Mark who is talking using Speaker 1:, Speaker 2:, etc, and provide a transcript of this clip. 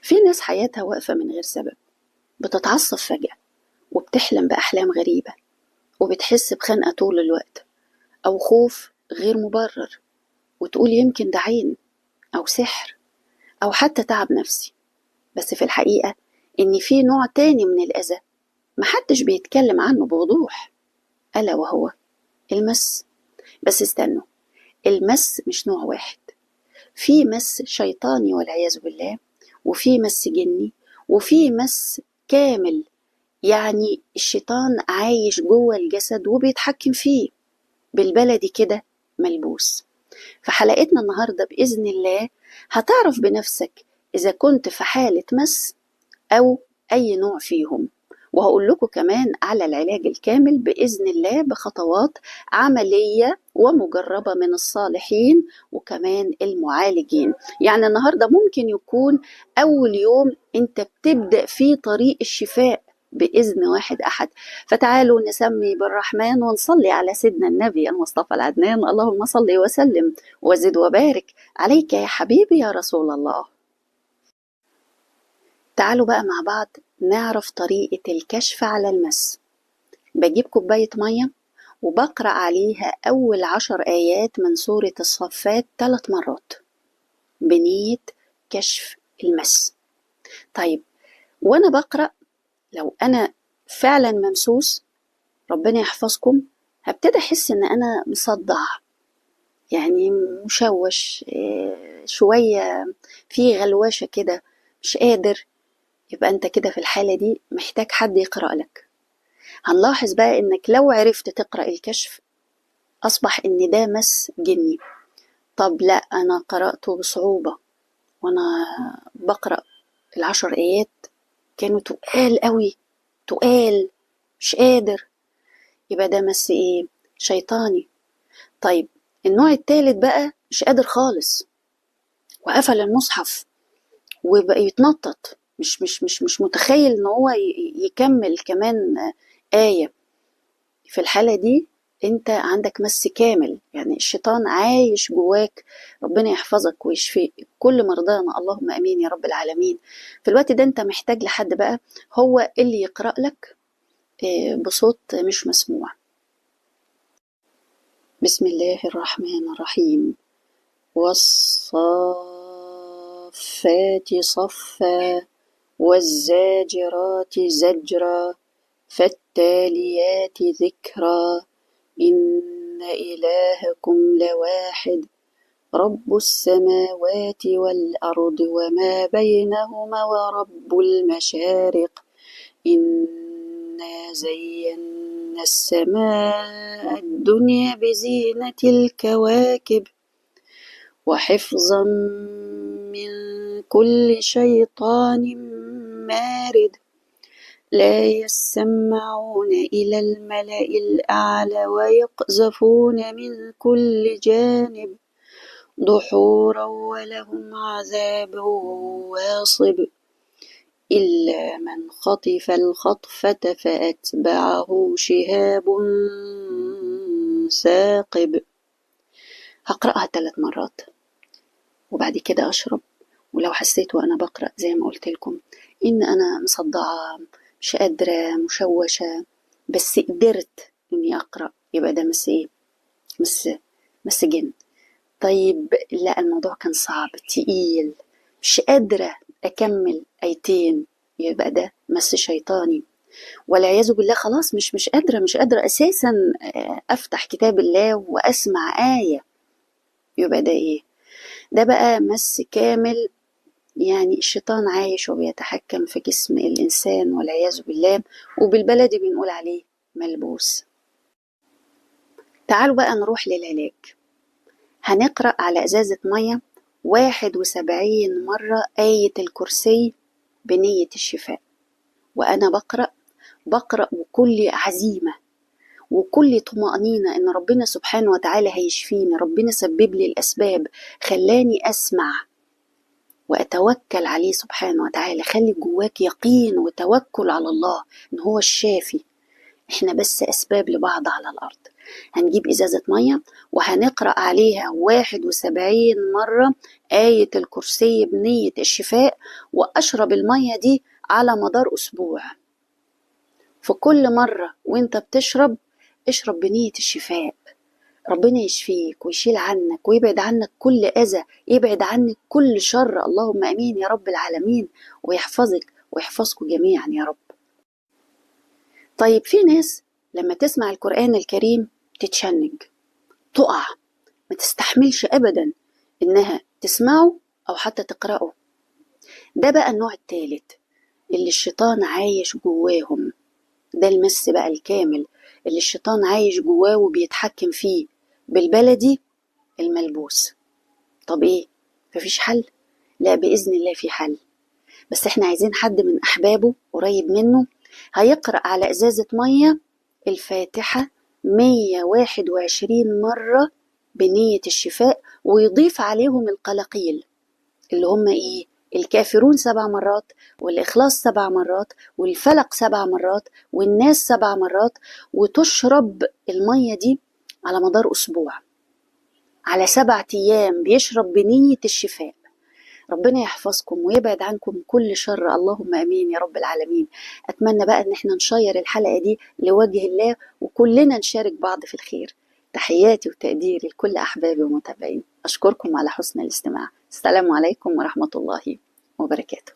Speaker 1: في ناس حياتها واقفة من غير سبب، بتتعصب فجأة وبتحلم بأحلام غريبة وبتحس بخنقة طول الوقت أو خوف غير مبرر، وتقول يمكن ده عين أو سحر أو حتى تعب نفسي. بس في الحقيقة إن في نوع تاني من الأذى محدش بيتكلم عنه بوضوح، ألا وهو المس. بس استنوا، المس مش نوع واحد، في مس شيطاني والعياذ بالله، وفي مس جني، وفي مس كامل، يعني الشيطان عايش جوه الجسد وبيتحكم فيه، بالبلدي كده ملبوس. في حلقتنا النهاردة بإذن الله هتعرف بنفسك إذا كنت في حالة مس أو أي نوع فيهم، وهقول لكم كمان على العلاج الكامل بإذن الله بخطوات عملية ومجربة من الصالحين وكمان المعالجين. يعني النهاردة ممكن يكون أول يوم أنت بتبدأ فيه طريق الشفاء بإذن واحد أحد. فتعالوا نسمي بالرحمن ونصلي على سيدنا النبي المصطفى العدنان، اللهم صل وسلم وزد وبارك عليك يا حبيبي يا رسول الله. تعالوا بقى مع بعض نعرف طريقة الكشف على المس. بجيب كوباية مية وبقرأ عليها أول 10 آيات من سورة الصفات 3 مرات بنية كشف المس. طيب وأنا بقرأ لو أنا فعلا ممسوس ربنا يحفظكم، هبتدي أحس إن أنا مصدع، يعني مشوش شوية، في غلوشة كده، مش قادر. يبقى أنت كده في الحالة دي محتاج حد يقرأ لك. هنلاحظ بقى إنك لو عرفت تقرأ الكشف أصبح إن ده مس جني. طب لا، أنا قرأته بصعوبة وأنا بقرأ 10 آيات كانوا تقال قوي، تقال، مش قادر، يبقى ده مس إيه؟ شيطاني. طيب النوع الثالث بقى مش قادر خالص وقفل المصحف وبقى يتنطط، مش متخيل ان هو يكمل كمان آية. في الحالة دي انت عندك مس كامل، يعني الشيطان عايش جواك. ربنا يحفظك ويشفي كل مرضانا، اللهم امين يا رب العالمين. في الوقت ده انت محتاج لحد بقى هو اللي يقرأ لك بصوت مش مسموع. بسم الله الرحمن الرحيم. والصافات صفا والزاجرات زجرا فالتاليات ذكرا إن إلهكم لواحد رب السماوات والأرض وما بينهما ورب المشارق إنا زينا السماء الدنيا بزينة الكواكب وحفظا من كل شيطان مارد لا يسمعون إلى الملأ الأعلى ويقذفون من كل جانب دحورا ولهم عذاب واصب إلا من خطف الخطفة فأتبعه شهاب ثاقب. هقرأها 3 مرات وبعد كده أشرب، ولو حسيت وأنا بقرأ زي ما قلت لكم إن أنا مصدعة مش قادرة مشوشة بس قدرت إني أقرأ، يبقى ده مس إيه؟ مس جن. طيب لا، الموضوع كان صعب تقيل مش قادرة أكمل آيتين، يبقى ده مس شيطاني والعياذ بالله. خلاص مش قادرة أساسا أفتح كتاب الله وأسمع آية، يبقى ده إيه؟ ده بقى مس كامل، يعني الشيطان عايش وبيتحكم في جسم الإنسان والعياذ بالله، وبالبلدي بنقول عليه ملبوس. تعالوا بقى نروح للعلاج. هنقرأ على إزازة مية 71 مرة آية الكرسي بنية الشفاء. وأنا بقرأ بكل عزيمة وكل طمأنينة إن ربنا سبحانه وتعالى هيشفيني. ربنا سبب لي الأسباب، خلاني أسمع وأتوكل عليه سبحانه وتعالى. خلي جواك يقين وتوكل على الله إن هو الشافي، إحنا بس أسباب لبعض على الأرض. هنجيب إزازة مية وهنقرأ عليها 71 مرة آية الكرسي بنية الشفاء، وأشرب المية دي على مدار أسبوع. في كل مرة وانت بتشرب اشرب بنية الشفاء، ربنا يشفيك ويشيل عنك ويبعد عنك كل أذى، يبعد عنك كل شر، اللهم أمين يا رب العالمين، ويحفظك ويحفظكم جميعا يا رب. طيب في ناس لما تسمع القرآن الكريم تتشنج، تقع، ما تستحملش أبدا إنها تسمعه أو حتى تقرأه. ده بقى النوع الثالث اللي الشيطان عايش جواهم، ده المس بقى الكامل اللي الشيطان عايش جواه وبيتحكم فيه، بالبلدي الملبوس. طب ايه، مفيش حل؟ لا، بإذن الله في حل، بس احنا عايزين حد من أحبابه قريب منه هيقرأ على إزازة مية الفاتحة 121 مرة بنية الشفاء، ويضيف عليهم القلاقيل اللي هم ايه، الكافرون 7 مرات، والإخلاص 7 مرات، والفلق 7 مرات، والناس 7 مرات، وتشرب المية دي على مدار أسبوع، على 7 أيام بيشرب بنية الشفاء. ربنا يحفظكم ويبعد عنكم كل شر، اللهم امين يا رب العالمين. اتمنى بقى ان احنا نشير الحلقة دي لوجه الله وكلنا نشارك بعض في الخير. تحياتي وتقديري لكل احبابي ومتابعين، اشكركم على حسن الاستماع. السلام عليكم ورحمة الله وبركاته.